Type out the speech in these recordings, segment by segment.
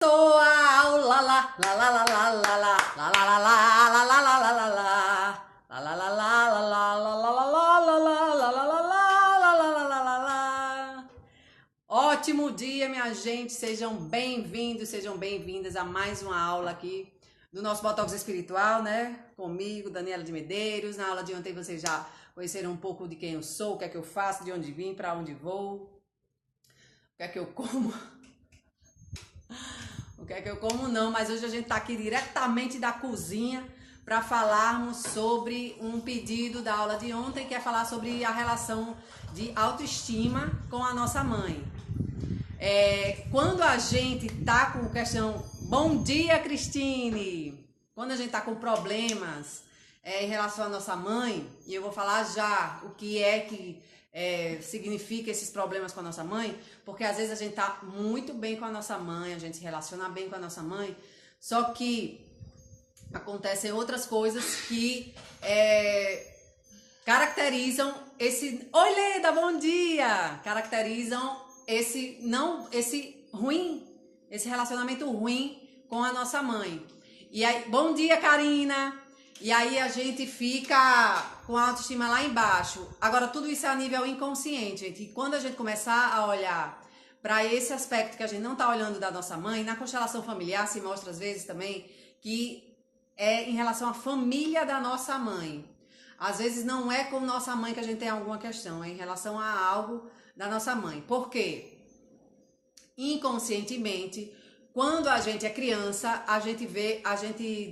Começou a aula, lá, lá, lá, lá, lá, lá, lá, lá, lá, lá, lá, lá, lá, lá, lá, lá. Lá, lá, lá, lá, lá, lá, lá, lá, lá, lá, lá, lá, lá, lá, lá, lá, lá, lá, lá. Ótimo dia, minha gente. Sejam bem-vindos, sejam bem-vindas a mais uma aula aqui do nosso Botox Espiritual, né? Comigo, Daniela de Medeiros. Na aula de ontem vocês já conheceram um pouco de quem eu sou, o que é que eu faço, de onde vim, para onde vou, o que é que eu como. O que é que eu como não, mas hoje a gente tá aqui diretamente da cozinha para falarmos sobre um pedido da aula de ontem, que é falar sobre a relação de autoestima com a nossa mãe. Quando a gente tá com questão... Bom dia, Cristine! Quando a gente tá com problemas em relação à nossa mãe, e eu vou falar já o que é que significa esses problemas com a nossa mãe, porque às vezes a gente tá muito bem com a nossa mãe, a gente se relaciona bem com a nossa mãe, só que acontecem outras coisas que caracterizam esse... Oi, Leda, bom dia! Caracterizam esse ruim, esse relacionamento ruim com a nossa mãe. E aí, bom dia, Karina! E aí a gente fica com a autoestima lá embaixo. Agora, tudo isso é a nível inconsciente, gente. E quando a gente começar a olhar para esse aspecto que a gente não está olhando da nossa mãe, na constelação familiar se mostra às vezes também que é em relação à família da nossa mãe. Às vezes não é com nossa mãe que a gente tem alguma questão, é em relação a algo da nossa mãe. Por quê? Inconscientemente, quando a gente é criança, a gente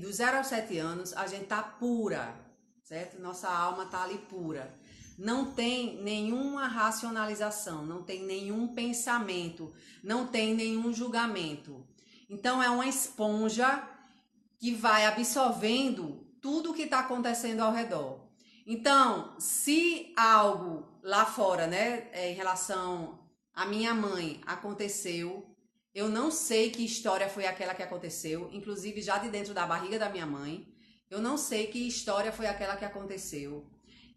dos 0 aos 7 anos, a gente tá pura, certo? Nossa alma tá ali pura. Não tem nenhuma racionalização, não tem nenhum pensamento, não tem nenhum julgamento. Então é uma esponja que vai absorvendo tudo o que está acontecendo ao redor. Então, se algo lá fora, né, em relação à minha mãe aconteceu, eu não sei que história foi aquela que aconteceu, inclusive já de dentro da barriga da minha mãe, eu não sei que história foi aquela que aconteceu.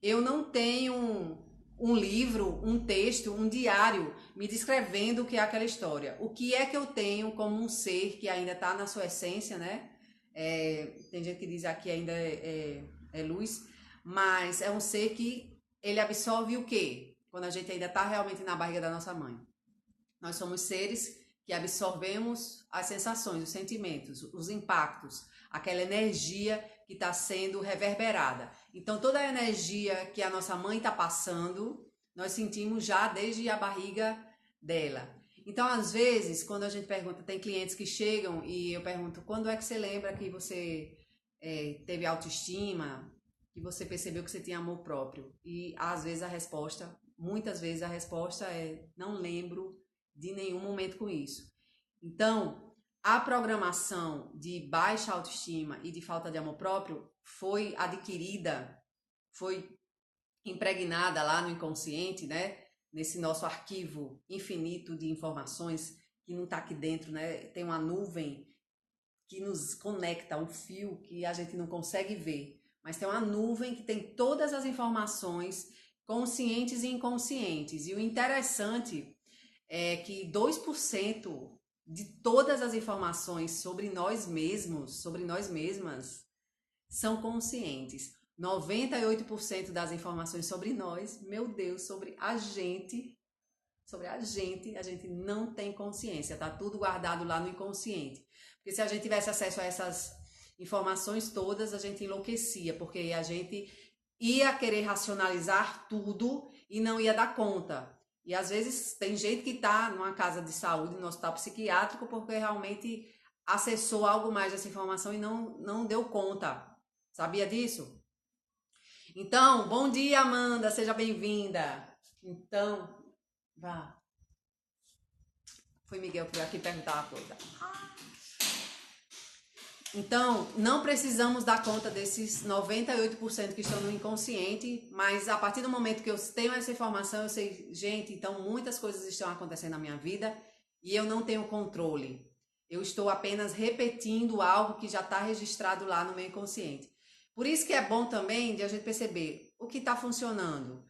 Eu não tenho um livro, um texto, um diário me descrevendo o que é aquela história. O que é que eu tenho como um ser que ainda está na sua essência, né? Tem gente que diz aqui ainda é luz, mas é um ser que ele absorve o quê? Quando a gente ainda está realmente na barriga da nossa mãe. Nós somos seres que absorvemos as sensações, os sentimentos, os impactos, aquela energia que está sendo reverberada. Então, toda a energia que a nossa mãe está passando, nós sentimos já desde a barriga dela. Então, às vezes, quando a gente pergunta, tem clientes que chegam e eu pergunto, quando é que você lembra que você teve autoestima, que você percebeu que você tinha amor próprio? E às vezes muitas vezes a resposta é, não lembro de nenhum momento com isso. Então, a programação de baixa autoestima e de falta de amor próprio foi adquirida, foi impregnada lá no inconsciente, né? Nesse nosso arquivo infinito de informações que não está aqui dentro, né? Tem uma nuvem que nos conecta, um fio que a gente não consegue ver, mas tem uma nuvem que tem todas as informações conscientes e inconscientes. E o interessante é que 2% de todas as informações sobre nós mesmos, sobre nós mesmas, são conscientes. 98% das informações sobre nós, meu Deus, sobre a gente não tem consciência, tá tudo guardado lá no inconsciente. Porque se a gente tivesse acesso a essas informações todas, a gente enlouquecia, porque a gente ia querer racionalizar tudo e não ia dar conta. E às vezes tem gente que tá numa casa de saúde, no hospital psiquiátrico, porque realmente acessou algo mais dessa informação e não deu conta. Sabia disso? Então, bom dia, Amanda, seja bem-vinda. Então, vá. Foi Miguel por aqui perguntar uma coisa. Então, não precisamos dar conta desses 98% que estão no inconsciente, mas a partir do momento que eu tenho essa informação, eu sei, gente, então muitas coisas estão acontecendo na minha vida e eu não tenho controle. Eu estou apenas repetindo algo que já está registrado lá no meu inconsciente. Por isso que é bom também de a gente perceber o que está funcionando.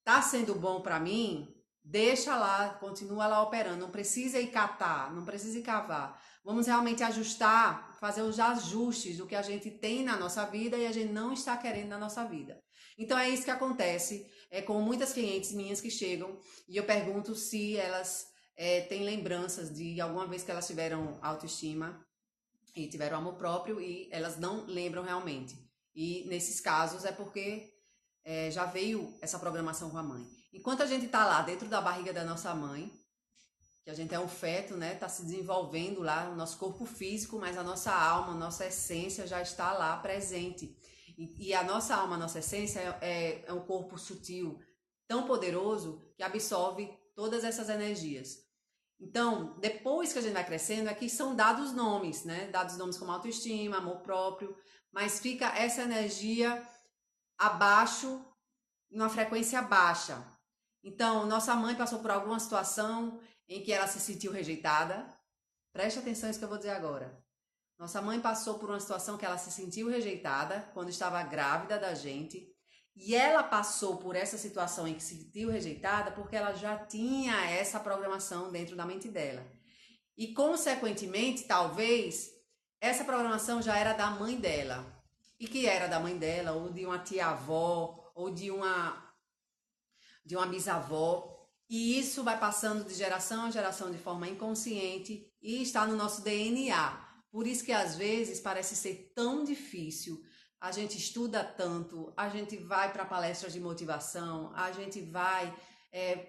Está sendo bom para mim? Deixa lá, continua lá operando, não precisa ir catar, não precisa ir cavar. Vamos realmente ajustar, fazer os ajustes do que a gente tem na nossa vida e a gente não está querendo na nossa vida. Então é isso que acontece com muitas clientes minhas que chegam e eu pergunto se elas têm lembranças de alguma vez que elas tiveram autoestima e tiveram amor próprio e elas não lembram realmente. E nesses casos é porque já veio essa programação com a mãe. Enquanto a gente está lá dentro da barriga da nossa mãe, que a gente é um feto, né? Está se desenvolvendo lá o nosso corpo físico, mas a nossa alma, a nossa essência já está lá presente. E a nossa alma, a nossa essência é um corpo sutil, tão poderoso, que absorve todas essas energias. Então, depois que a gente vai crescendo, aqui são dados nomes, né? Dados nomes como autoestima, amor próprio, mas fica essa energia abaixo, numa frequência baixa. Então, nossa mãe passou por alguma situação em que ela se sentiu rejeitada. Preste atenção nisso que eu vou dizer agora. Nossa mãe passou por uma situação que ela se sentiu rejeitada quando estava grávida da gente. E ela passou por essa situação em que se sentiu rejeitada porque ela já tinha essa programação dentro da mente dela. E, consequentemente, talvez, essa programação já era da mãe dela. E que era da mãe dela, ou de uma tia-avó, ou de uma bisavó. E isso vai passando de geração a geração de forma inconsciente e está no nosso DNA. Por isso que às vezes parece ser tão difícil. A gente estuda tanto, a gente vai para palestras de motivação, a gente vai,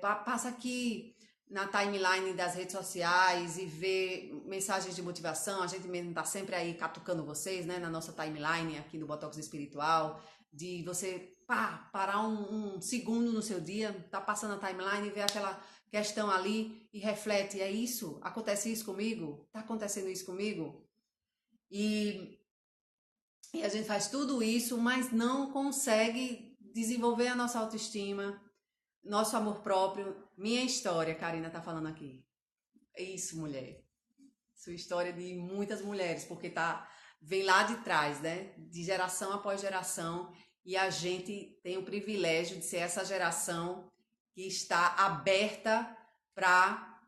passa aqui na timeline das redes sociais e vê mensagens de motivação. A gente mesmo está sempre aí catucando vocês, né, na nossa timeline aqui do Botox Espiritual, de você parar um segundo no seu dia, tá passando a timeline e ver aquela questão ali e reflete, é isso? Acontece isso comigo? Tá acontecendo isso comigo? E a gente faz tudo isso, mas não consegue desenvolver a nossa autoestima, nosso amor próprio. Minha história, Karina tá falando aqui. É isso, mulher. Sua história de muitas mulheres, porque vem lá de trás, né? De geração após geração. E a gente tem o privilégio de ser essa geração que está aberta para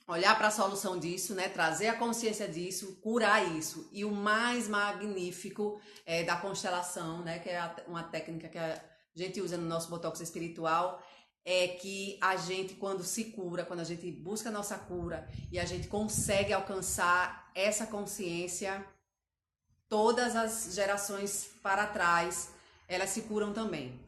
olhar para a solução disso, né? Trazer a consciência disso, curar isso. E o mais magnífico da constelação, né? Que é uma técnica que a gente usa no nosso Botox Espiritual, é que a gente, quando se cura, quando a gente busca a nossa cura e a gente consegue alcançar essa consciência, todas as gerações para trás, elas se curam também.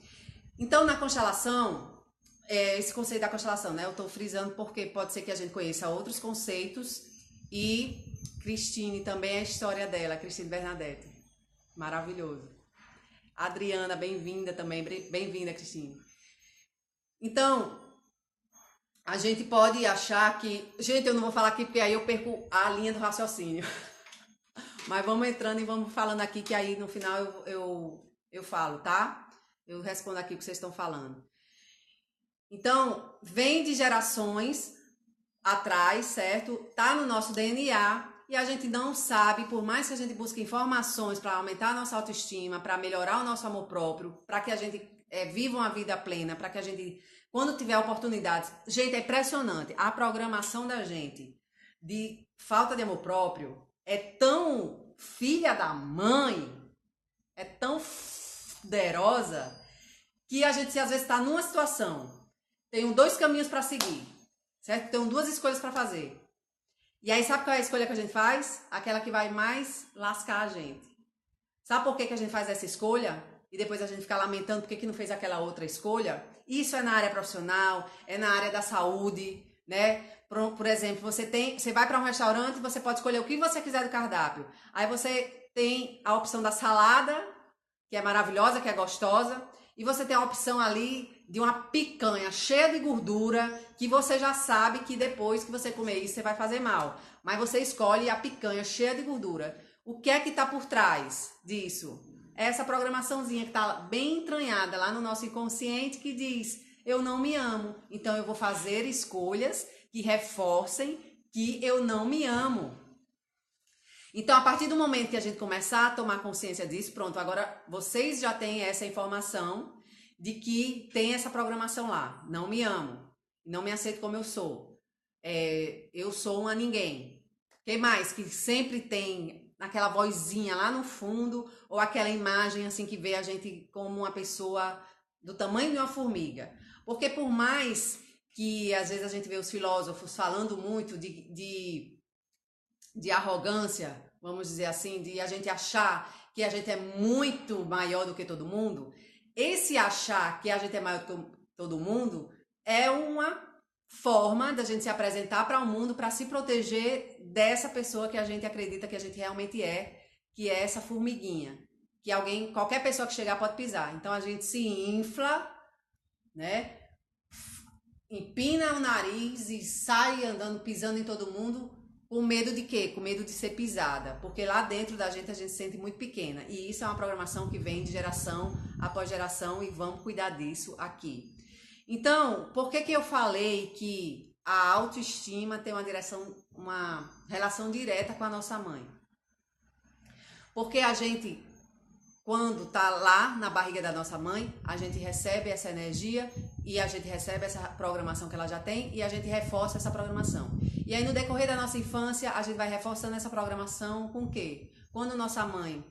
Então, na constelação, esse conceito da constelação, né? Eu estou frisando porque pode ser que a gente conheça outros conceitos e Cristine também, a história dela, Cristine Bernadette. Maravilhoso. Adriana, bem-vinda também. Bem-vinda, Cristine. Então, a gente pode achar que... Gente, eu não vou falar aqui porque aí eu perco a linha do raciocínio. Mas vamos entrando e vamos falando aqui que aí no final eu falo, tá? Eu respondo aqui o que vocês estão falando. Então, vem de gerações atrás, certo? Tá no nosso DNA e a gente não sabe, por mais que a gente busque informações para aumentar a nossa autoestima, para melhorar o nosso amor próprio, para que a gente viva uma vida plena, para que a gente, quando tiver oportunidades... Gente, é impressionante. A programação da gente de falta de amor próprio é tão filha da mãe, é tão poderosa, que a gente às vezes está numa situação, tenho 2 caminhos para seguir, certo? Tenho 2 escolhas para fazer. E aí sabe qual é a escolha que a gente faz? Aquela que vai mais lascar a gente. Sabe por que a gente faz essa escolha? E depois a gente fica lamentando por que não fez aquela outra escolha? Isso é na área profissional, é na área da saúde, né? Por exemplo, você vai para um restaurante e você pode escolher o que você quiser do cardápio. Aí você tem a opção da salada, que é maravilhosa, que é gostosa, e você tem a opção ali de uma picanha cheia de gordura, que você já sabe que depois que você comer isso, você vai fazer mal. Mas você escolhe a picanha cheia de gordura. O que é que está por trás disso? É essa programaçãozinha que está bem entranhada lá no nosso inconsciente que diz: eu não me amo, então eu vou fazer escolhas que reforcem que eu não me amo. Então, a partir do momento que a gente começar a tomar consciência disso, pronto, agora vocês já têm essa informação de que tem essa programação lá, não me amo. não me aceito como eu sou. Eu sou uma ninguém. Quem mais? Que sempre tem aquela vozinha lá no fundo, ou aquela imagem assim que vê a gente como uma pessoa do tamanho de uma formiga. Porque por mais que às vezes a gente vê os filósofos falando muito de arrogância, vamos dizer assim, de a gente achar que a gente é muito maior do que todo mundo, esse achar que a gente é maior do que todo mundo é uma forma da gente se apresentar para o mundo para se proteger dessa pessoa que a gente acredita que a gente realmente é, que é essa formiguinha, que alguém, qualquer pessoa que chegar pode pisar. Então a gente se infla, né? Empina o nariz e sai andando, pisando em todo mundo, com medo de quê? Com medo de ser pisada, porque lá dentro da gente a gente se sente muito pequena, e isso é uma programação que vem de geração após geração, e vamos cuidar disso aqui. Então, por que eu falei que a autoestima tem uma relação direta com a nossa mãe? Porque a gente, quando tá lá na barriga da nossa mãe, a gente recebe essa energia e a gente recebe essa programação que ela já tem e a gente reforça essa programação. E aí no decorrer da nossa infância, a gente vai reforçando essa programação com o quê? Quando nossa mãe,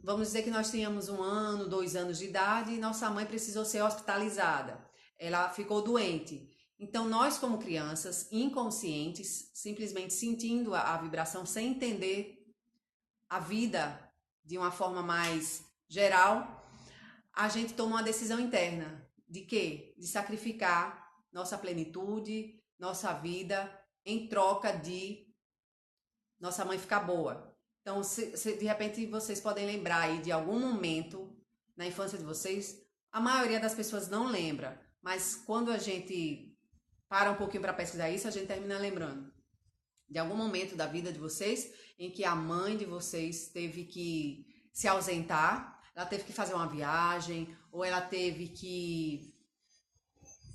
vamos dizer que nós tínhamos 1 ano, 2 anos de idade e nossa mãe precisou ser hospitalizada. Ela ficou doente. Então nós como crianças, inconscientes, simplesmente sentindo a vibração sem entender a vida de uma forma mais geral, a gente toma uma decisão interna. De quê? De sacrificar nossa plenitude, nossa vida, em troca de nossa mãe ficar boa. Então, se de repente vocês podem lembrar aí de algum momento na infância de vocês, a maioria das pessoas não lembra, mas quando a gente para um pouquinho para pesquisar isso, a gente termina lembrando de algum momento da vida de vocês em que a mãe de vocês teve que se ausentar, ela teve que fazer uma viagem, ou ela teve que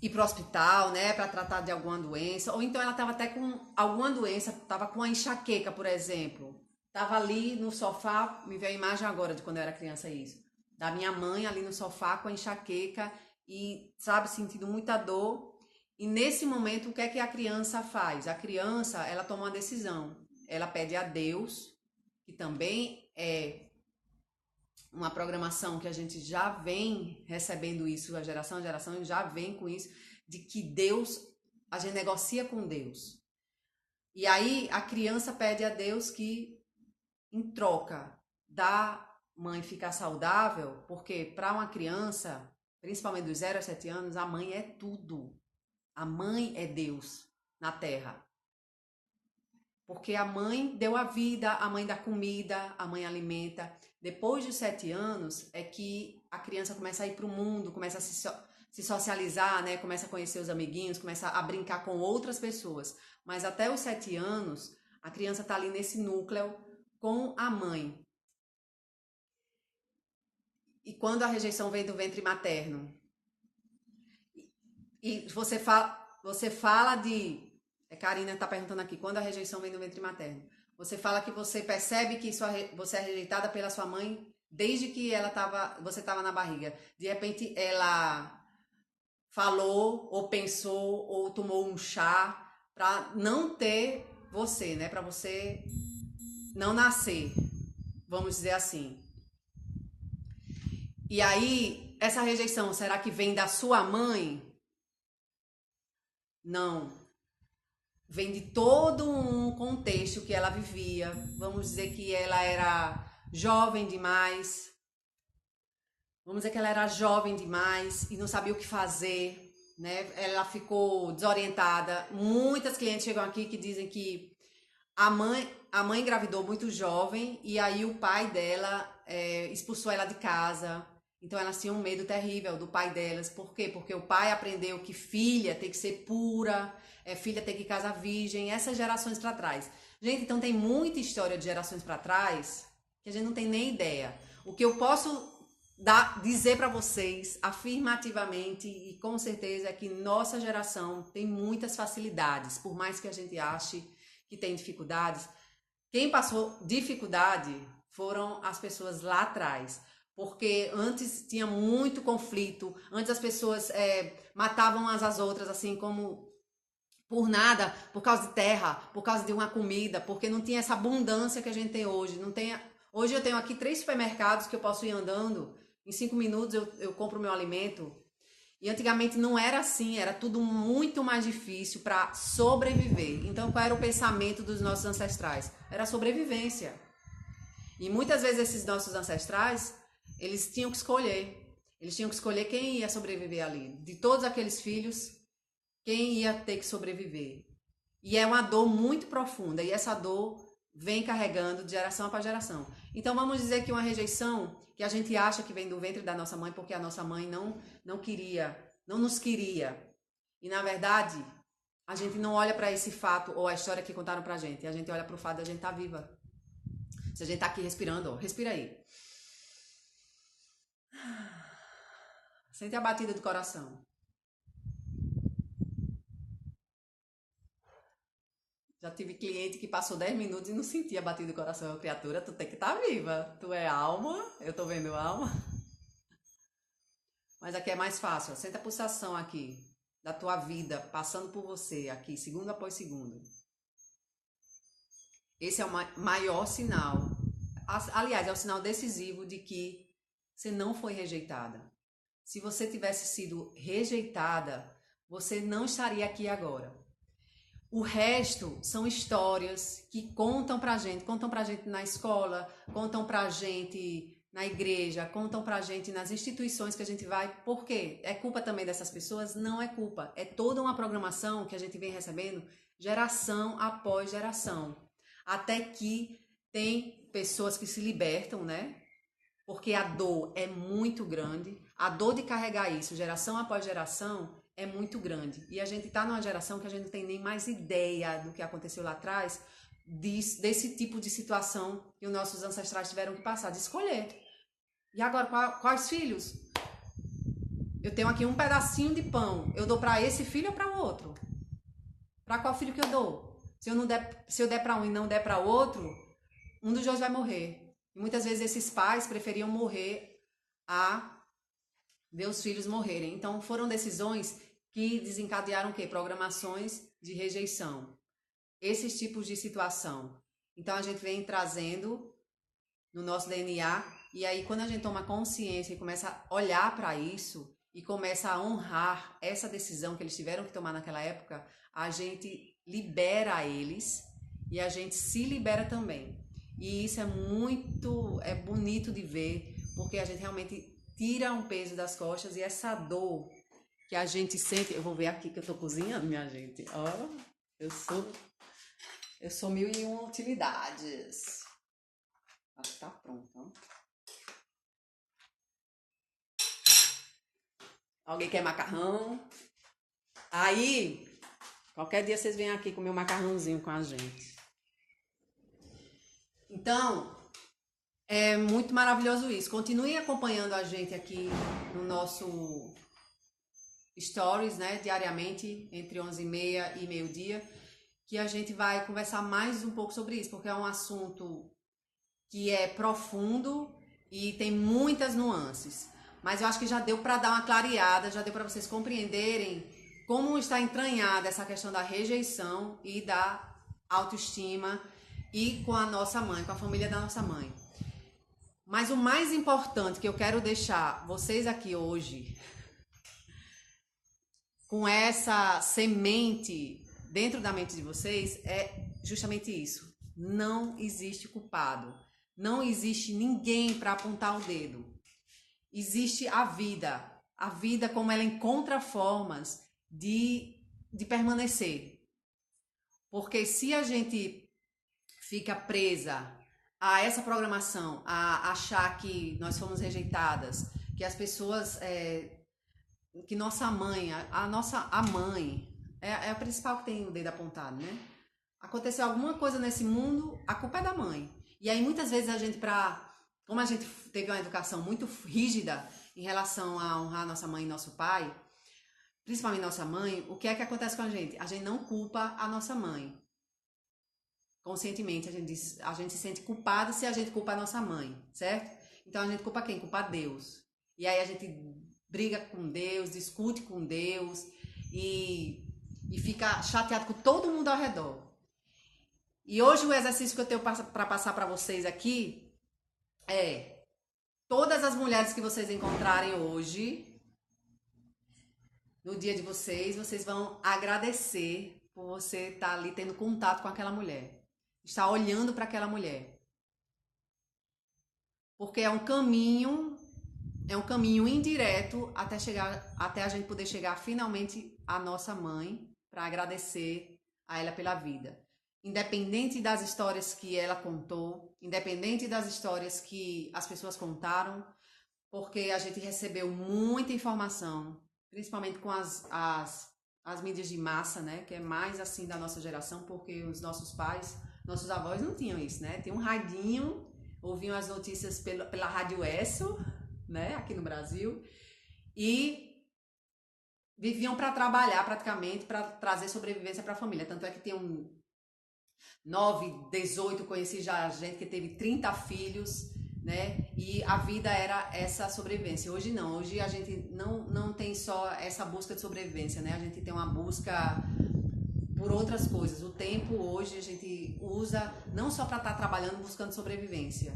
ir para o hospital, né, para tratar de alguma doença, ou então ela estava até com alguma doença, estava com uma enxaqueca, por exemplo. Estava ali no sofá, me veio a imagem agora de quando eu era criança isso, da minha mãe ali no sofá com a enxaqueca e, sabe, sentindo muita dor. E nesse momento, o que é que a criança faz? A criança, ela toma uma decisão. Ela pede a Deus, que também é uma programação que a gente já vem recebendo isso, a geração já vem com isso, de que Deus, a gente negocia com Deus. E aí a criança pede a Deus que, em troca da mãe ficar saudável, porque para uma criança, principalmente dos 0 a 7 anos, a mãe é tudo. A mãe é Deus na terra. Porque a mãe deu a vida, a mãe dá comida, a mãe alimenta. Depois dos 7 anos é que a criança começa a ir para o mundo, começa a se socializar, né? Começa a conhecer os amiguinhos, começa a brincar com outras pessoas. Mas até os 7 anos, a criança está ali nesse núcleo com a mãe. E quando a rejeição vem do ventre materno? E você fala de... Karina está perguntando aqui, quando a rejeição vem do ventre materno? Você fala que você percebe que você é rejeitada pela sua mãe desde que você estava na barriga. De repente ela falou, ou pensou, ou tomou um chá para não ter você, né? Para você não nascer, vamos dizer assim. E aí, essa rejeição, será que vem da sua mãe? Não. Vem de todo um contexto que ela vivia. Vamos dizer que ela era jovem demais. Vamos dizer que ela era jovem demais e não sabia o que fazer, né? Ela ficou desorientada. Muitas clientes chegam aqui que dizem que a mãe engravidou muito jovem e aí o pai dela expulsou ela de casa. Então elas tinham um medo terrível do pai delas. Por quê? Porque o pai aprendeu que filha tem que ser pura, filha tem que casar virgem, essas gerações para trás. Gente, então tem muita história de gerações para trás que a gente não tem nem ideia. O que eu posso dizer para vocês afirmativamente e com certeza é que nossa geração tem muitas facilidades, por mais que a gente ache que tem dificuldades. Quem passou dificuldade foram as pessoas lá atrás. porque antes tinha muito conflito, antes as pessoas matavam umas às outras, assim, como por nada, por causa de terra, por causa de uma comida, porque não tinha essa abundância que a gente tem hoje. Não tem... Hoje eu tenho aqui 3 supermercados que eu posso ir andando, em 5 minutos eu compro o meu alimento. E antigamente não era assim, era tudo muito mais difícil para sobreviver. Então qual era o pensamento dos nossos ancestrais? Era a sobrevivência. E muitas vezes esses nossos ancestrais, eles tinham que escolher. Eles tinham que escolher quem ia sobreviver ali. De todos aqueles filhos, quem ia ter que sobreviver. E é uma dor muito profunda. E essa dor vem carregando de geração para geração. Então vamos dizer que uma rejeição que a gente acha que vem do ventre da nossa mãe porque a nossa mãe não queria, não nos queria. E na verdade, a gente não olha para esse fato ou a história que contaram pra gente. A gente olha para o fato de a gente estar viva. Se a gente tá aqui respirando, ó, respira aí. Sente a batida do coração. Já tive cliente que passou 10 minutos e não sentia a batida do coração. Eu, criatura, tu tem que estar viva. Tu é alma, eu tô vendo alma. Mas aqui é mais fácil. Ó. Sente a pulsação aqui da tua vida passando por você aqui, segundo após segundo. Esse é o maior sinal. Aliás, é o sinal decisivo de que você não foi rejeitada. Se você tivesse sido rejeitada, você não estaria aqui agora. O resto são histórias que contam pra gente na escola, contam pra gente na igreja, contam pra gente nas instituições que a gente vai. Por quê? É culpa também dessas pessoas? Não é culpa. É toda uma programação que a gente vem recebendo geração após geração. Até que tem pessoas que se libertam, né? Porque a dor é muito grande. A dor de carregar isso, geração após geração, é muito grande. E a gente tá numa geração que a gente não tem nem mais ideia do que aconteceu lá atrás, desse tipo de situação que os nossos ancestrais tiveram que passar, de escolher. E agora, quais filhos? Eu tenho aqui um pedacinho de pão. Eu dou para esse filho ou para o outro? Para qual filho que eu dou? Se eu der para um e não der para o outro, um dos dois vai morrer. E muitas vezes esses pais preferiam morrer a ver os filhos morrerem. Então foram decisões que desencadearam o quê? Programações de rejeição. Esses tipos de situação. Então a gente vem trazendo no nosso DNA e aí quando a gente toma consciência e começa a olhar para isso e começa a honrar essa decisão que eles tiveram que tomar naquela época, a gente libera eles e a gente se libera também. E isso é bonito de ver, porque a gente realmente tira um peso das costas e essa dor que a gente sente. Eu vou ver aqui que eu tô cozinhando, minha gente. Ó, eu sou 1001 utilidades. Acho que tá pronto, ó. Alguém quer macarrão? Aí, qualquer dia vocês vêm aqui comer um macarrãozinho com a gente. Então, é muito maravilhoso isso. Continue acompanhando a gente aqui no nosso stories, né, diariamente, entre 11h30 e meio-dia, que a gente vai conversar mais um pouco sobre isso, porque é um assunto que é profundo e tem muitas nuances. Mas eu acho que já deu para dar uma clareada, já deu para vocês compreenderem como está entranhada essa questão da rejeição e da autoestima e com a nossa mãe, com a família da nossa mãe. Mas o mais importante que eu quero deixar vocês aqui hoje, com essa semente dentro da mente de vocês, é justamente isso. Não existe culpado. Não existe ninguém para apontar o dedo. Existe a vida como ela encontra formas de permanecer. Porque se a gente fica presa a essa programação, a achar que nós fomos rejeitadas, que as pessoas, que nossa mãe, a mãe, é a principal que tem o dedo apontado, né? Aconteceu alguma coisa nesse mundo, a culpa é da mãe. E aí muitas vezes a gente, como a gente teve uma educação muito rígida em relação a honrar nossa mãe e nosso pai, principalmente nossa mãe, o que é que acontece com a gente? A gente não culpa a nossa mãe. Conscientemente, a gente se sente culpada se a gente culpa a nossa mãe, certo? Então a gente culpa quem? Culpa Deus. E aí a gente briga com Deus, discute com Deus e fica chateado com todo mundo ao redor. E hoje o exercício que eu tenho para passar para vocês aqui é: todas as mulheres que vocês encontrarem hoje, no dia de vocês, vocês vão agradecer por você estar ali tendo contato com aquela mulher, estar olhando para aquela mulher. Porque é um caminho indireto até a gente poder chegar finalmente à nossa mãe para agradecer a ela pela vida. Independente das histórias que ela contou, independente das histórias que as pessoas contaram, porque a gente recebeu muita informação, principalmente com as mídias de massa, né? Que é mais assim da nossa geração, porque os nossos pais, nossos avós não tinham isso, né? Tinha um radinho, ouviam as notícias pela Rádio ESSO, né? Aqui no Brasil, e viviam para trabalhar praticamente, para trazer sobrevivência para a família. Tanto é que tem 9, 18, conheci já gente que teve 30 filhos, né? E a vida era essa sobrevivência. Hoje não, hoje a gente não tem só essa busca de sobrevivência, né? A gente tem uma busca por outras coisas. O tempo hoje a gente usa não só para estar trabalhando, buscando sobrevivência,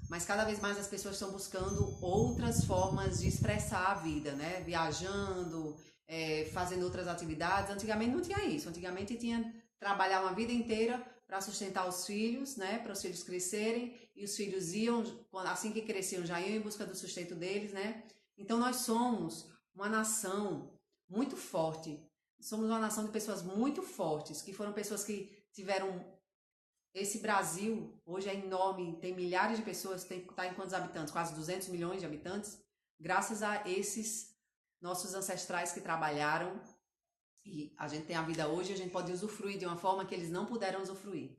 mas cada vez mais as pessoas estão buscando outras formas de expressar a vida, né? Viajando, fazendo outras atividades. Antigamente não tinha isso. Antigamente tinha trabalhar uma vida inteira para sustentar os filhos, né? Para os filhos crescerem, e os filhos iam, assim que cresciam, já iam em busca do sustento deles, né? Então nós somos uma nação muito forte. Somos uma nação de pessoas muito fortes, que foram pessoas que tiveram... Esse Brasil hoje é enorme, tem milhares de pessoas, tá em quantos habitantes? Quase 200 milhões de habitantes, graças a esses nossos ancestrais que trabalharam. E a gente tem a vida hoje, a gente pode usufruir de uma forma que eles não puderam usufruir.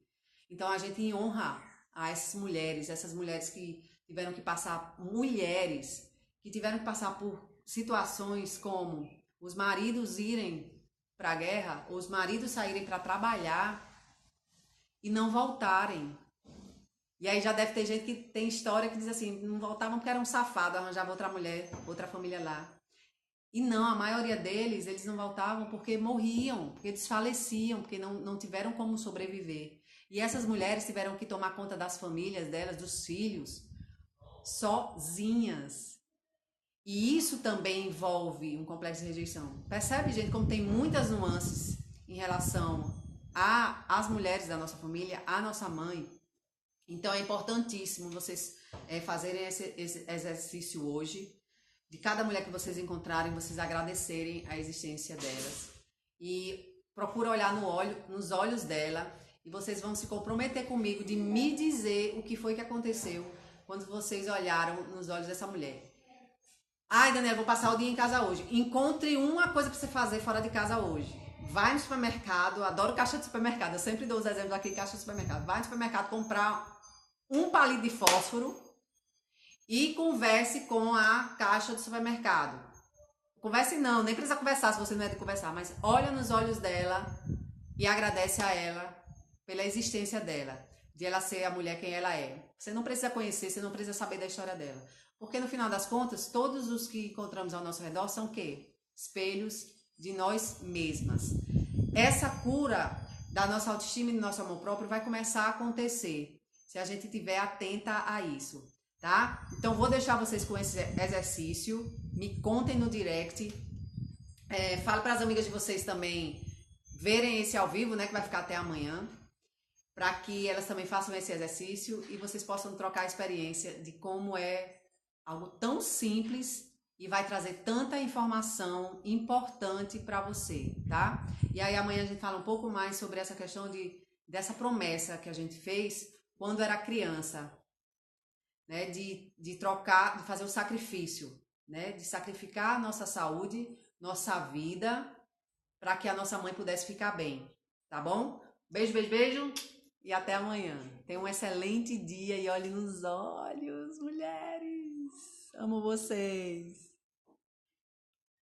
Então a gente honra a essas mulheres que tiveram que passar, mulheres que tiveram que passar por situações como os maridos irem para a guerra, os maridos saírem para trabalhar e não voltarem. E aí já deve ter gente que tem história que diz assim, não voltavam porque era um safado, arranjava outra mulher, outra família lá. E não, a maioria deles, eles não voltavam porque morriam, porque desfaleciam, porque não tiveram como sobreviver. E essas mulheres tiveram que tomar conta das famílias delas, dos filhos, sozinhas. E isso também envolve um complexo de rejeição. Percebe, gente, como tem muitas nuances em relação às mulheres da nossa família, à nossa mãe. Então é importantíssimo vocês fazerem esse exercício hoje, de cada mulher que vocês encontrarem, vocês agradecerem a existência delas. E procura olhar nos olhos dela, e vocês vão se comprometer comigo de me dizer o que foi que aconteceu quando vocês olharam nos olhos dessa mulher. Ai, Daniela, vou passar o dia em casa hoje. Encontre uma coisa para você fazer fora de casa hoje. Vai no supermercado, adoro caixa de supermercado, eu sempre dou os exemplos aqui de caixa de supermercado. Vai no supermercado comprar um palito de fósforo e converse com a caixa do supermercado. Converse não, nem precisa conversar se você não é de conversar, mas olha nos olhos dela e agradece a ela pela existência dela, de ela ser a mulher quem ela é. Você não precisa conhecer, você não precisa saber da história dela. Porque no final das contas, todos os que encontramos ao nosso redor são o quê? Espelhos de nós mesmas. Essa cura da nossa autoestima e do nosso amor próprio vai começar a acontecer se a gente estiver atenta a isso, tá? Então vou deixar vocês com esse exercício, me contem no direct, fale para as amigas de vocês também verem esse ao vivo, né, que vai ficar até amanhã, para que elas também façam esse exercício e vocês possam trocar a experiência de como é algo tão simples e vai trazer tanta informação importante para você, tá? E aí amanhã a gente fala um pouco mais sobre essa questão dessa promessa que a gente fez quando era criança, né? De trocar, de fazer o sacrifício, né? De sacrificar a nossa saúde, nossa vida, para que a nossa mãe pudesse ficar bem, tá bom? Beijo, beijo, beijo e até amanhã. Tenha um excelente dia e olhe nos olhos, mulheres. Amo vocês.